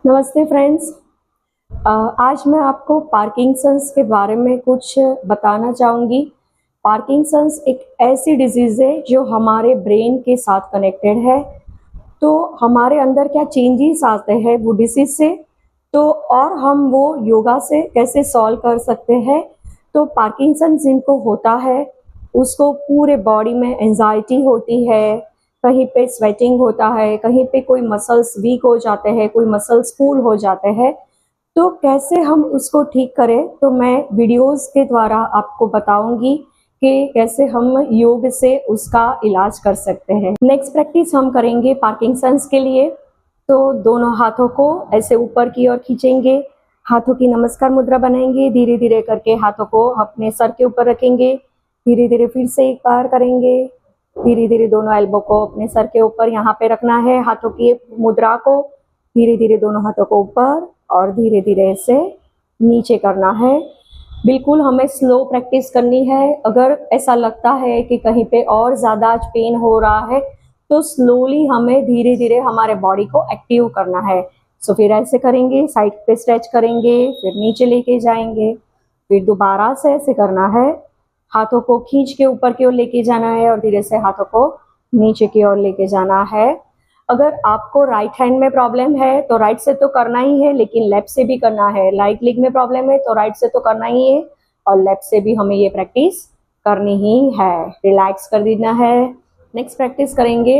नमस्ते फ्रेंड्स। आज मैं आपको पार्किंसंस के बारे में कुछ बताना चाहूँगी। पार्किंसंस एक ऐसी डिजीज़ है जो हमारे ब्रेन के साथ कनेक्टेड है। तो हमारे अंदर क्या चेंजेस आते हैं वो डिसीज़ से, तो और हम वो योगा से कैसे सॉल्व कर सकते हैं। तो पार्किंसंस जिनको होता है उसको पूरे बॉडी में एंजाइटी होती है, कहीं पे स्वेटिंग होता है, कहीं पे कोई मसल्स वीक हो जाते हैं, कोई मसल्स फूल हो जाते हैं। तो कैसे हम उसको ठीक करें, तो मैं वीडियोस के द्वारा आपको बताऊंगी कि कैसे हम योग से उसका इलाज कर सकते हैं। नेक्स्ट प्रैक्टिस हम करेंगे पार्किंसंस के लिए। तो दोनों हाथों को ऐसे ऊपर की ओर खींचेंगे, हाथों की नमस्कार मुद्रा बनाएंगे, धीरे धीरे करके हाथों को अपने सर के ऊपर रखेंगे, धीरे धीरे फिर से एक बार करेंगे, धीरे धीरे दोनों एल्बो को अपने सर के ऊपर यहाँ पे रखना है, हाथों की मुद्रा को धीरे धीरे दोनों हाथों को ऊपर और धीरे धीरे से नीचे करना है। बिल्कुल हमें स्लो प्रैक्टिस करनी है। अगर ऐसा लगता है कि कहीं पे और ज़्यादा पेन हो रहा है तो स्लोली हमें धीरे धीरे हमारे बॉडी को एक्टिव करना है। सो फिर ऐसे करेंगे, साइड पे स्ट्रेच करेंगे, फिर नीचे लेके जाएंगे, फिर दोबारा से ऐसे करना है, हाथों को खींच के ऊपर की ओर लेके जाना है और धीरे से हाथों को नीचे की ओर लेके जाना है। अगर आपको राइट हैंड में प्रॉब्लम है तो राइट से तो करना ही है, लेकिन लेफ्ट से भी करना है। राइट लेग में प्रॉब्लम है तो राइट से तो करना ही है और लेफ्ट से भी हमें ये प्रैक्टिस करनी ही है। रिलैक्स कर देना है। नेक्स्ट प्रैक्टिस करेंगे,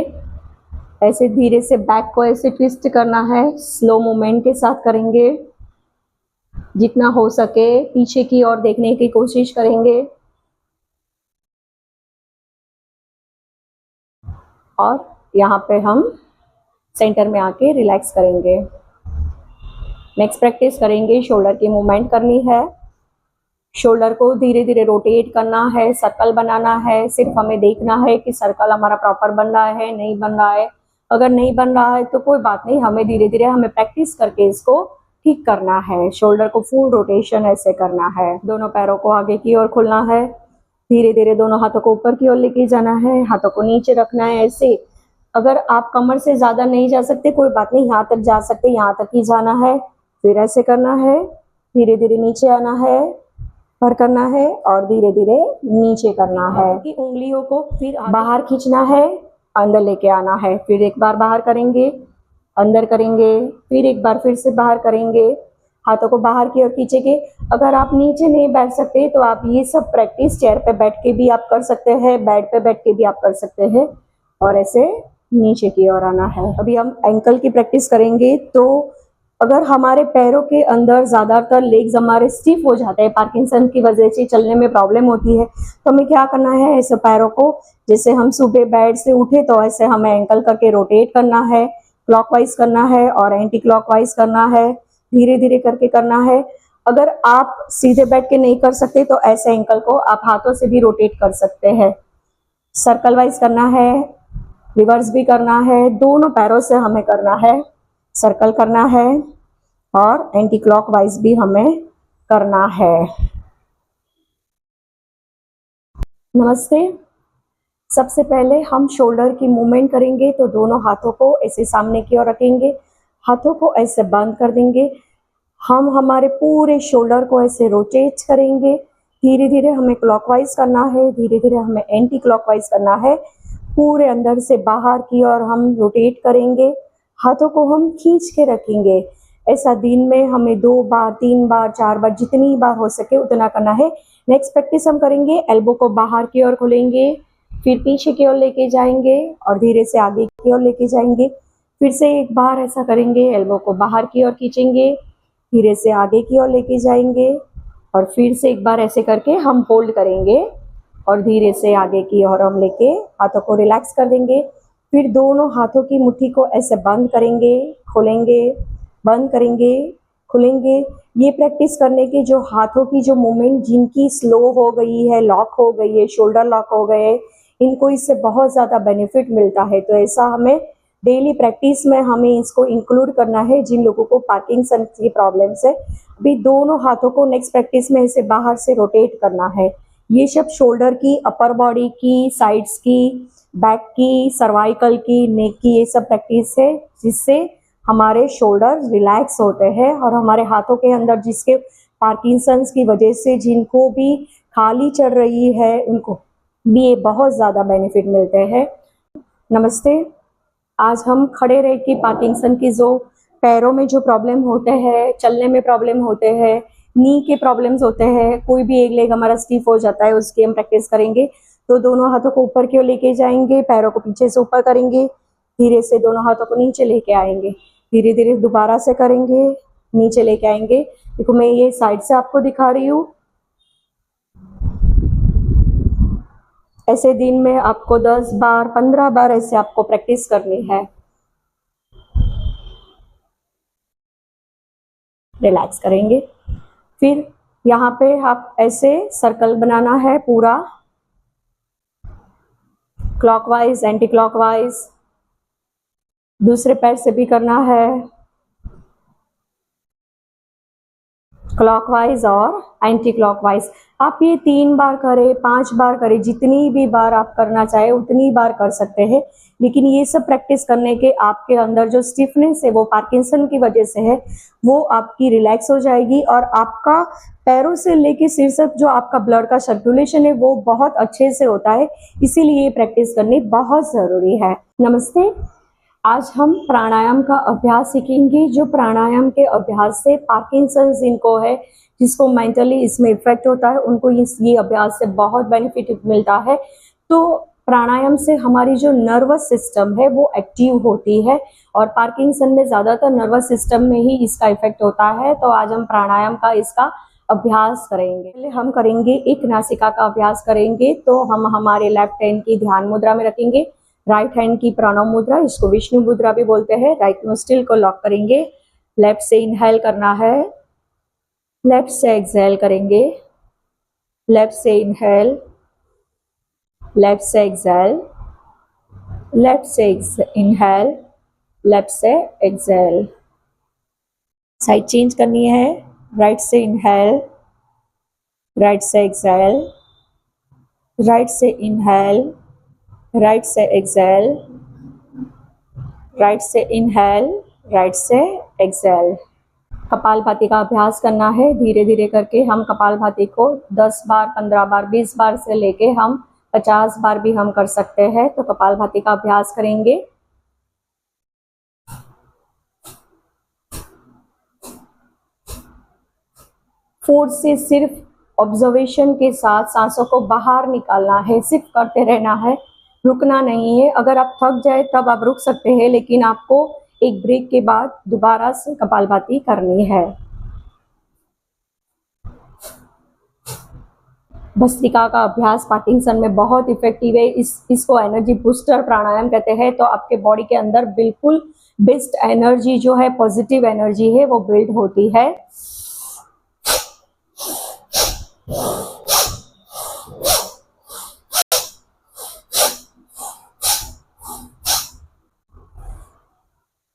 ऐसे धीरे से बैक को ऐसे ट्विस्ट करना है, स्लो मूवमेंट के साथ करेंगे। जितना हो सके पीछे की ओर देखने की कोशिश करेंगे और यहाँ पे हम सेंटर में आके रिलैक्स करेंगे। नेक्स्ट प्रैक्टिस करेंगे, शोल्डर की मूवमेंट करनी है। शोल्डर को धीरे धीरे रोटेट करना है, सर्कल बनाना है। सिर्फ हमें देखना है कि सर्कल हमारा प्रॉपर बन रहा है नहीं बन रहा है। अगर नहीं बन रहा है तो कोई बात नहीं, हमें धीरे धीरे हमें प्रैक्टिस करके इसको ठीक करना है। शोल्डर को फुल रोटेशन ऐसे करना है। दोनों पैरों को आगे की ओर खुलना है, धीरे धीरे दोनों हाथों को ऊपर की ओर लेके जाना है, हाथों को नीचे रखना है ऐसे। अगर आप कमर से ज़्यादा नहीं जा सकते कोई बात नहीं, यहाँ तक जा सकते, यहाँ तक ही जाना है। फिर ऐसे करना है, धीरे धीरे नीचे आना है, ऊपर करना है और धीरे धीरे नीचे करना है। कि उंगलियों को फिर बाहर खींचना है, अंदर लेके आना है। फिर एक बार बाहर करेंगे, अंदर करेंगे, फिर एक बार फिर से बाहर करेंगे, हाथों को बाहर की ओर खींचेंगे। अगर आप नीचे नहीं बैठ सकते तो आप ये सब प्रैक्टिस चेयर पे बैठ के भी आप कर सकते हैं, बेड पे बैठ के भी आप कर सकते हैं और ऐसे नीचे की ओर आना है। अभी हम एंकल की प्रैक्टिस करेंगे। तो अगर हमारे पैरों के अंदर ज़्यादातर लेग्स हमारे स्टिफ हो जाते हैं, पार्किंसन की वजह से चलने में प्रॉब्लम होती है, तो हमें क्या करना है, ऐसे पैरों को जैसे हम सुबह बेड से उठे तो ऐसे हमें एंकल करके रोटेट करना है, क्लॉकवाइज करना है और एंटी क्लॉकवाइज करना है, धीरे धीरे करके करना है। अगर आप सीधे बैठ के नहीं कर सकते तो ऐसे एंकल को आप हाथों से भी रोटेट कर सकते हैं। सर्कल वाइज करना है, रिवर्स भी करना है, दोनों पैरों से हमें करना है। सर्कल करना है और एंटी क्लॉकवाइज भी हमें करना है। नमस्ते। सबसे पहले हम शोल्डर की मूवमेंट करेंगे। तो दोनों हाथों को ऐसे सामने की ओर रखेंगे, हाथों को ऐसे बंद कर देंगे। हम हमारे पूरे शोल्डर को ऐसे रोटेट करेंगे। धीरे धीरे हमें क्लॉकवाइज करना है, धीरे धीरे हमें एंटी क्लॉकवाइज करना है। पूरे अंदर से बाहर की ओर हम रोटेट करेंगे, हाथों को हम खींच के रखेंगे। ऐसा दिन में हमें 2 बार 3 बार 4 बार जितनी बार हो सके उतना करना है। नेक्स्ट प्रैक्टिस हम करेंगे, एल्बो को बाहर की ओर खोलेंगे, फिर पीछे की ओर लेके जाएंगे और धीरे से आगे की ओर लेके जाएंगे। फिर से एक बार ऐसा करेंगे, एल्बो को बाहर की ओर खींचेंगे, धीरे से आगे की ओर लेके जाएंगे और फिर से एक बार ऐसे करके हम होल्ड करेंगे और धीरे से आगे की ओर हम लेके हाथों को रिलैक्स कर देंगे। फिर दोनों हाथों की मुट्ठी को ऐसे बंद करेंगे, खोलेंगे, बंद करेंगे, खुलेंगे। ये प्रैक्टिस करने के जो हाथों की जो मूवमेंट जिनकी स्लो हो गई है, लॉक हो गई है, शोल्डर लॉक हो गए, इनको इससे बहुत ज़्यादा बेनिफिट मिलता है। तो ऐसा हमें डेली प्रैक्टिस में हमें इसको इंक्लूड करना है जिन लोगों को पार्किंसन की प्रॉब्लम्स है। अभी दोनों हाथों को नेक्स्ट प्रैक्टिस में ऐसे बाहर से रोटेट करना है। ये सब शोल्डर की, अपर बॉडी की, साइड्स की, बैक की, सर्वाइकल की, नेक की, ये सब प्रैक्टिस है जिससे हमारे शोल्डर रिलैक्स होते हैं और हमारे हाथों के अंदर जिसके पार्किंसंस की वजह से जिनको भी खाली चढ़ रही है उनको भी ये बहुत ज़्यादा बेनिफिट मिलते हैं। नमस्ते। आज हम खड़े रह के पार्किंसन की जो पैरों में जो प्रॉब्लम होते हैं, चलने में प्रॉब्लम होते हैं, नी के प्रॉब्लम्स होते हैं, कोई भी एक लेग हमारा स्टिफ हो जाता है, उसकी हम प्रैक्टिस करेंगे। तो दोनों हाथों को ऊपर की ओर लेके जाएंगे, पैरों को पीछे से ऊपर करेंगे, धीरे से दोनों हाथों को नीचे लेके आएंगे, धीरे धीरे दोबारा से करेंगे, नीचे लेके आएंगे। देखो मैं ये साइड से आपको दिखा रही हूँ। ऐसे दिन में आपको 10 बार 15 बार ऐसे आपको प्रैक्टिस करनी है। रिलैक्स करेंगे। फिर यहाँ पे आप ऐसे सर्कल बनाना है पूरा, क्लॉकवाइज एंटी क्लॉकवाइज, दूसरे पैर से भी करना है, क्लॉकवाइज और एंटी क्लॉकवाइज। आप ये 3 बार करें, 5 बार करें, जितनी भी बार आप करना चाहे उतनी बार कर सकते हैं। लेकिन ये सब प्रैक्टिस करने के आपके अंदर जो स्टिफनेस है वो पार्किंसन की वजह से है, वो आपकी रिलैक्स हो जाएगी और आपका पैरों से लेके सिर तक जो आपका ब्लड का सर्कुलेशन है वो बहुत अच्छे से होता है। इसीलिए ये प्रैक्टिस करनी बहुत ज़रूरी है। नमस्ते। आज हम प्राणायाम का अभ्यास सीखेंगे। जो प्राणायाम के अभ्यास से पार्किंसंस जिनको है, जिसको मेंटली इसमें इफेक्ट होता है, उनको ये अभ्यास से बहुत बेनिफिट मिलता है। तो प्राणायाम से हमारी जो नर्वस सिस्टम है वो एक्टिव होती है और पार्किंसन में ज़्यादातर नर्वस सिस्टम में ही इसका इफेक्ट होता है। तो आज हम प्राणायाम का इसका अभ्यास करेंगे। पहले हम करेंगे एक नासिका का अभ्यास करेंगे। तो हम हमारे लेफ्ट हैंड की ध्यान मुद्रा में रखेंगे, राइट हैंड की प्रणव मुद्रा, इसको विष्णु मुद्रा भी बोलते हैं। राइट नोस्ट्रिल को लॉक करेंगे, लेफ्ट से इनहेल करना है, लेफ्ट से एक्सहेल करेंगे, लेफ्ट से इनहेल, लेफ्ट से एक्सहेल, लेफ्ट से इनहेल, लेफ्ट से एक्सहेल। साइड चेंज करनी है, राइट से इनहेल, राइट से एक्सहेल, राइट से इनहेल, राइट से एक्सहेल, राइट से इनहेल, राइट से एक्सहेल। कपालभाति का अभ्यास करना है। धीरे धीरे करके हम कपालभाति को 10 बार 15 बार 20 बार से लेके हम 50 बार भी हम कर सकते हैं। तो कपालभाति का अभ्यास करेंगे। फोर्स से सिर्फ ऑब्जर्वेशन के साथ सांसों को बाहर निकालना है, सिर्फ करते रहना है, रुकना नहीं है। अगर आप थक जाए तब आप रुक सकते हैं, लेकिन आपको एक ब्रेक के बाद दोबारा से कपालभाति करनी है। भस्त्रिका का अभ्यास पार्किंसन में बहुत इफेक्टिव है। इसको एनर्जी बूस्टर प्राणायाम कहते हैं। तो आपके बॉडी के अंदर बिल्कुल बेस्ट एनर्जी जो है, पॉजिटिव एनर्जी है, वो बिल्ड होती है।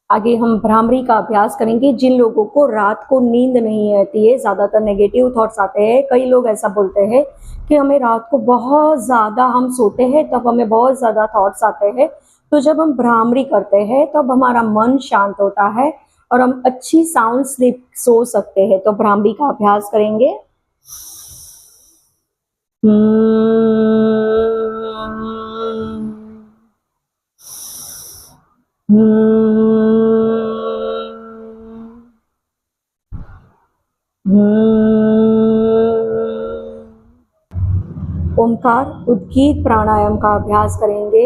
आगे हम भ्रामरी का अभ्यास करेंगे। जिन लोगों को रात को नींद नहीं आती है, ज़्यादातर नेगेटिव थॉट्स आते हैं, कई लोग ऐसा बोलते हैं कि हमें रात को बहुत ज़्यादा, हम सोते हैं तब हमें बहुत ज़्यादा थॉट्स आते हैं। तो जब हम भ्रामरी करते हैं तब हमारा मन शांत होता है और हम अच्छी साउंड स्लीप सो सकते हैं। तो भ्रामरी का अभ्यास करेंगे। ओमकार उद्गीत प्राणायाम का अभ्यास करेंगे।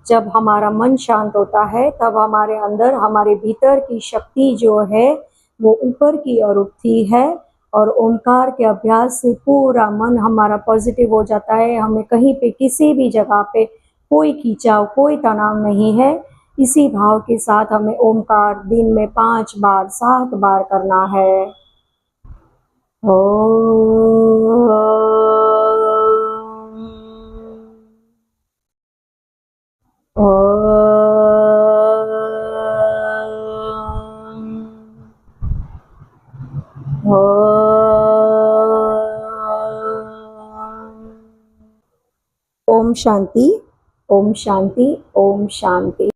जब हमारा मन शांत होता है तब हमारे अंदर, हमारे भीतर की शक्ति जो है वो ऊपर की ओर उठती है और ओमकार के अभ्यास से पूरा मन हमारा पॉजिटिव हो जाता है। हमें कहीं पे किसी भी जगह पे कोई खींचाव, कोई तनाव नहीं है। इसी भाव के साथ हमें ओमकार दिन में 5 बार 7 बार करना है। ओम शांति, ओम शांति, ओम शांति।